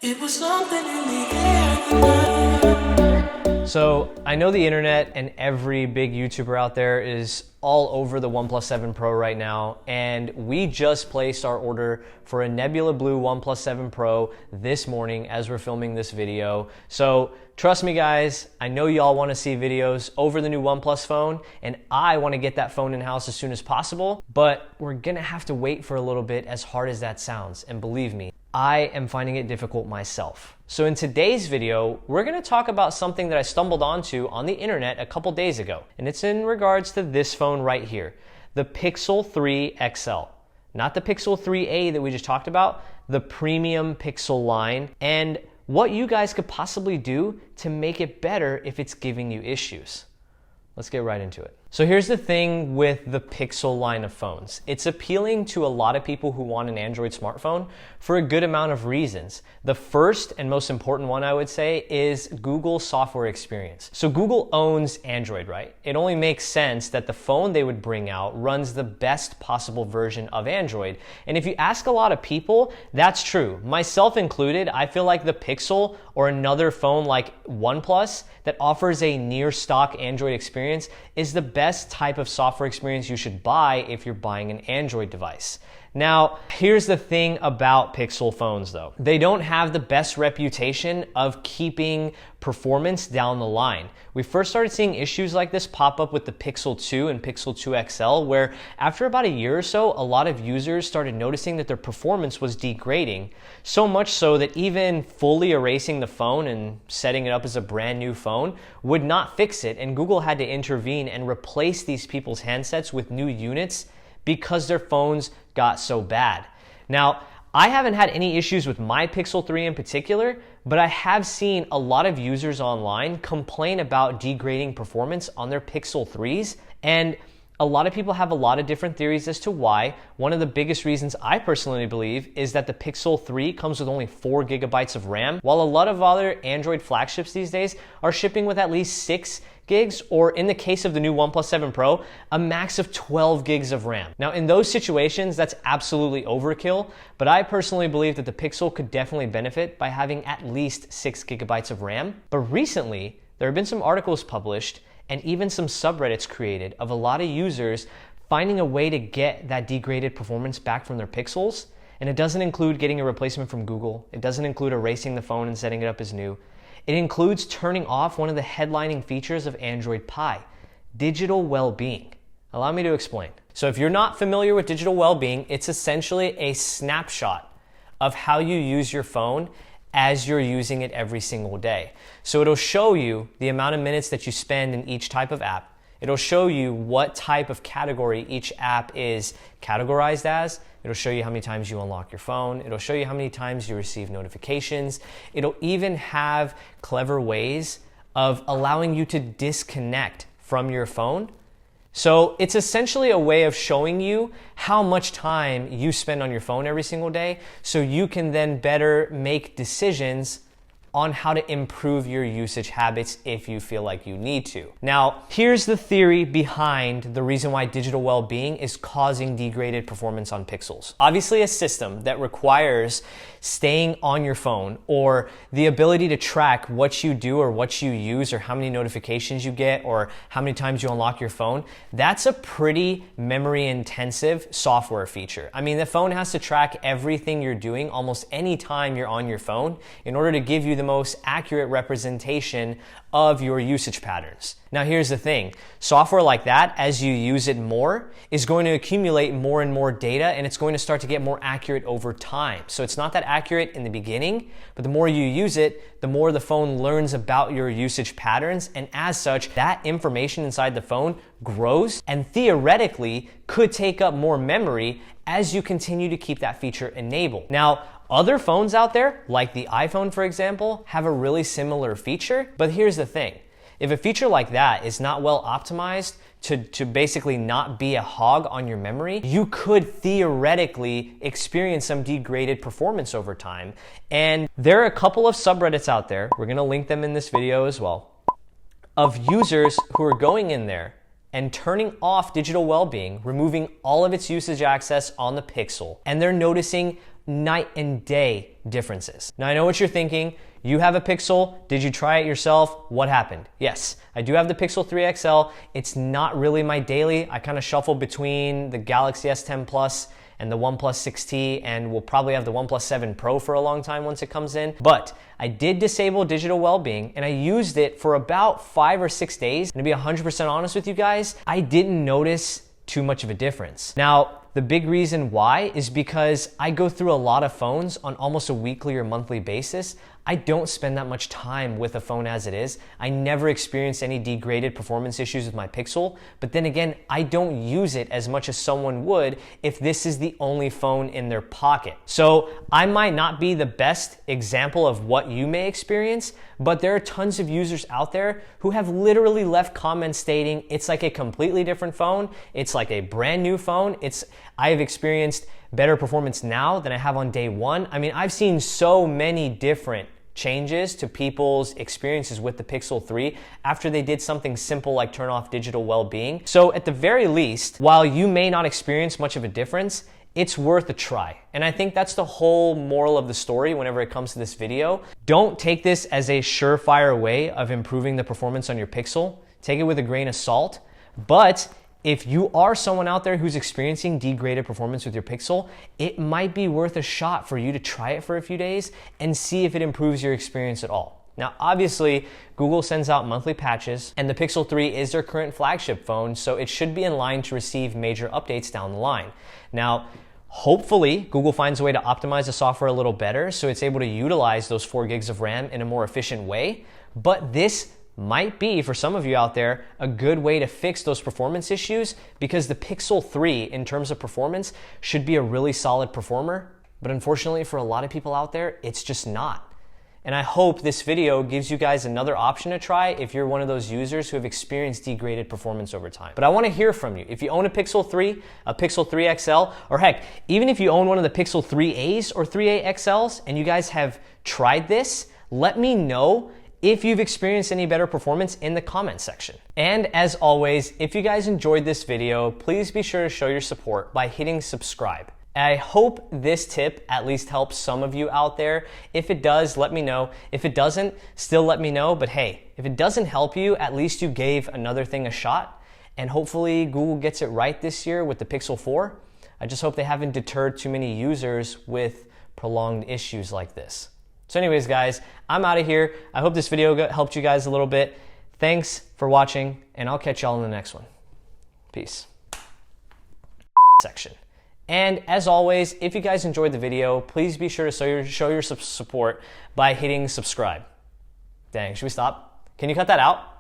It was something in the air. So I know the internet and every big YouTuber out there is all over the OnePlus 7 Pro right now, and we just placed our order for a Nebula Blue OnePlus 7 Pro this morning as we're filming this video. So trust me guys, I know y'all want to see videos over the new OnePlus phone, and I want to get that phone in-house as soon as possible, but we're gonna have to wait for a little bit, as hard as that sounds, and believe me, I am finding it difficult myself. So in today's video, we're gonna talk about something that I stumbled onto on the internet a couple days ago. And it's in regards to this phone right here, the Pixel 3 XL. Not the Pixel 3a that we just talked about, the premium Pixel line, and what you guys could possibly do to make it better if it's giving you issues. Let's get right into it. So here's the thing with the Pixel line of phones. It's appealing to a lot of people who want an Android smartphone for a good amount of reasons. The first and most important one, I would say, is Google software experience. So Google owns Android, right? It only makes sense that the phone they would bring out runs the best possible version of Android. And if you ask a lot of people, that's true. Myself included, I feel like the Pixel or another phone like OnePlus that offers a near stock Android experience is the best type of software experience you should buy if you're buying an Android device. Now, here's the thing about Pixel phones though. They don't have the best reputation of keeping performance down the line. We first started seeing issues like this pop up with the Pixel 2 and Pixel 2 XL, where after about a year or so, a lot of users started noticing that their performance was degrading, so much so that even fully erasing the phone and setting it up as a brand new phone would not fix it, and Google had to intervene and replace these people's handsets with new units because their phones got so bad. Now, I haven't had any issues with my Pixel 3 in particular, but I have seen a lot of users online complain about degrading performance on their Pixel 3s, and a lot of people have a lot of different theories as to why. One of the biggest reasons I personally believe is that the Pixel 3 comes with only 4 gigabytes of RAM, while a lot of other Android flagships these days are shipping with at least 6 gigs, or in the case of the new OnePlus 7 Pro, a max of 12 gigs of RAM. Now in those situations, that's absolutely overkill, but I personally believe that the Pixel could definitely benefit by having at least 6 gigabytes of RAM. But recently, there have been some articles published and even some subreddits created of a lot of users finding a way to get that degraded performance back from their Pixels. And it doesn't include getting a replacement from Google. It doesn't include erasing the phone and setting it up as new. It includes turning off one of the headlining features of Android Pie, digital well-being. Allow me to explain. So if you're not familiar with digital well-being, it's essentially a snapshot of how you use your phone as you're using it every single day. So it'll show you the amount of minutes that you spend in each type of app. It'll show you what type of category each app is categorized as. It'll show you how many times you unlock your phone. It'll show you how many times you receive notifications. It'll even have clever ways of allowing you to disconnect from your phone. So it's essentially a way of showing you how much time you spend on your phone every single day, so you can then better make decisions on how to improve your usage habits if you feel like you need to. Now, here's the theory behind the reason why digital well-being is causing degraded performance on Pixels. Obviously, a system that requires staying on your phone, or the ability to track what you do or what you use or how many notifications you get or how many times you unlock your phone, that's a pretty memory intensive software feature. I mean, the phone has to track everything you're doing almost any time you're on your phone in order to give you the most accurate representation of your usage patterns. Now here's the thing, software like that, as you use it more, is going to accumulate more and more data, and it's going to start to get more accurate over time. So it's not that accurate in the beginning, but the more you use it, the more the phone learns about your usage patterns, and as such, that information inside the phone grows and theoretically could take up more memory as you continue to keep that feature enabled. Now, other phones out there, like the iPhone for example, have a really similar feature, but here's the thing. If a feature like that is not well optimized to basically not be a hog on your memory, you could theoretically experience some degraded performance over time. And there are a couple of subreddits out there, we're gonna link them in this video as well, of users who are going in there and turning off digital well-being, removing all of its usage access on the Pixel. And they're noticing night and day differences. Now I know what you're thinking. You have a Pixel. Did you try it yourself? What happened? Yes, I do have the Pixel 3 XL. It's not really my daily. I kind of shuffle between the Galaxy S10 Plus and the OnePlus 6T, and we'll probably have the OnePlus 7 Pro for a long time once it comes in. But I did disable digital well-being, and I used it for about 5 or 6 days. And to be 100% honest with you guys, I didn't notice too much of a difference. Now, the big reason why is because I go through a lot of phones on almost a weekly or monthly basis. I don't spend that much time with a phone as it is. I never experienced any degraded performance issues with my Pixel, but then again, I don't use it as much as someone would if this is the only phone in their pocket. So I might not be the best example of what you may experience, but there are tons of users out there who have literally left comments stating it's like a completely different phone, it's like a brand new phone, I have experienced better performance now than I have on day one. I mean, I've seen so many different changes to people's experiences with the Pixel 3 after they did something simple like turn off digital well-being. So at the very least, while you may not experience much of a difference, it's worth a try. And I think that's the whole moral of the story whenever it comes to this video. Don't take this as a surefire way of improving the performance on your Pixel. Take it with a grain of salt. But if you are someone out there who's experiencing degraded performance with your Pixel, it might be worth a shot for you to try it for a few days and see if it improves your experience at all. Now, obviously, Google sends out monthly patches, and the Pixel 3 is their current flagship phone, so it should be in line to receive major updates down the line. Now, hopefully, Google finds a way to optimize the software a little better so it's able to utilize those 4 gigs of RAM in a more efficient way, but this might be, for some of you out there, a good way to fix those performance issues because the Pixel 3, in terms of performance, should be a really solid performer, but unfortunately for a lot of people out there, it's just not. And I hope this video gives you guys another option to try if you're one of those users who have experienced degraded performance over time. But I want to hear from you. If you own a Pixel 3, a Pixel 3 XL, or heck, even if you own one of the Pixel 3As or 3A XLs and you guys have tried this, let me know if you've experienced any better performance in the comment section. And as always, if you guys enjoyed this video, please be sure to show your support by hitting subscribe. I hope this tip at least helps some of you out there. If it does, let me know. If it doesn't, still let me know. But hey, if it doesn't help you, at least you gave another thing a shot. And hopefully Google gets it right this year with the Pixel 4. I just hope they haven't deterred too many users with prolonged issues like this. So anyways, guys, I'm out of here. I hope this video helped you guys a little bit. Thanks for watching, and I'll catch y'all in the next one. Peace. Section. And as always, if you guys enjoyed the video, please be sure to show your support by hitting subscribe. Dang, should we stop? Can you cut that out?